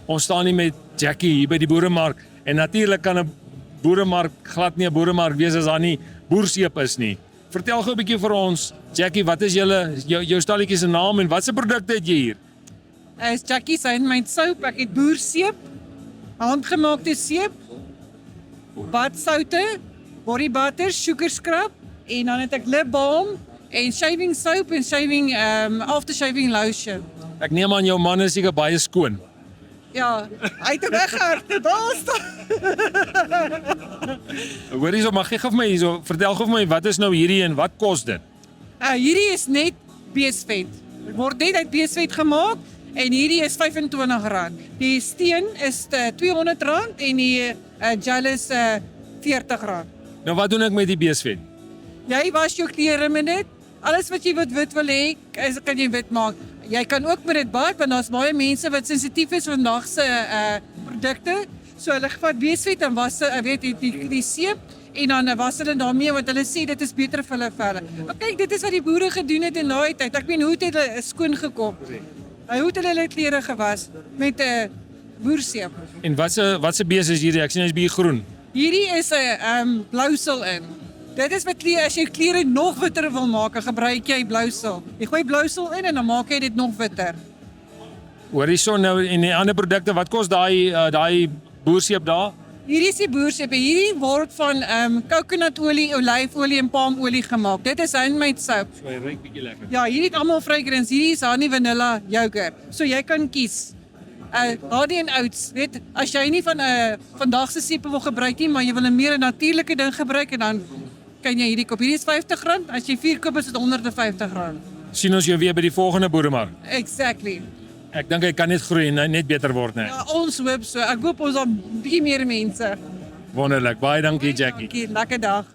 Ons staan hier met Jackie hier by die boeremark en natuurlik kan 'n boeremark glad nie 'n boeremark wees as daar nie boerseep is nie. Vertel gou 'n bietjie vir ons, Jackie, wat is jou stalletjie se naam en watse produkte het jy hier? Is Jackie se handmade soap, ek het boerseep, handgemaakte seep, badsoute, body butter, sugar scrub en dan het ek lip balm en shaving soap en after-shaving lotion. Ek neem aan jou man is seker baie skoon. Ja, hy het weggehard, daar staan. Hoor hierso, maar gee gou vir my hierso, vertel gou vir my wat is nou hierdie en wat kos dit? Hierdie is net beesvet. Dit word net uit beesvet gemaak en hierdie is R25. Die steen is R200 en die gel is R40. Nou wat doen ek met die beesvet? Jy was jou klere met dit. Alles wat jy wit wil hê, kan jy wit maak. Jy kan ook met dit bad, want daar's baie mense wat sensitief is vir vandag se produkte. So hulle vat beesvet en was die seep en dan was hulle daarmee want hulle sê dit is beter vir hulle velle. Maar kyk, dit is wat die boere gedoen het in daai tyd. Ek meen, hoe het hulle skoon gekom? Hoe het hulle klere gewas met 'n boerseep? En watse bees is hierdie? Ek sien hy's bietjie groen. Hierdie is 'n blousel in. Dit is wat klere, as jy klere nog witter wil maak, gebruik jy blousel. Jy gooi blousel in en dan maak jy dit nog witter. Hoor hierso nou en die ander produkte, wat kos daai boerseep daar? Hierdie is die boerseep. Hierdie word van kokonaolie, olyfolie en palmolie gemaak. Dit is handmade soap. So hy ruik bietjie lekker. Ja, hierdie het almal fragrance. Hierdie is honey vanilla yogurt. So jy kan kies. Daardie en oats, weet, as jy nie van vandag se seep wil gebruik nie, maar jy wil 'n meer natuurlike ding gebruik en dan kan jy hierdie koop. Hierdie is R50. As jy 4 koop is dit R150. Sien ons jou weer by die volgende boeremark. Exactly. Ek dink hy kan net groei en net beter word, né? Ja, ons hoop so. Ek hoop ons het bietjie meer mense. Wonderlik. Baie dankie, Jackie. Dankie, lekker dag.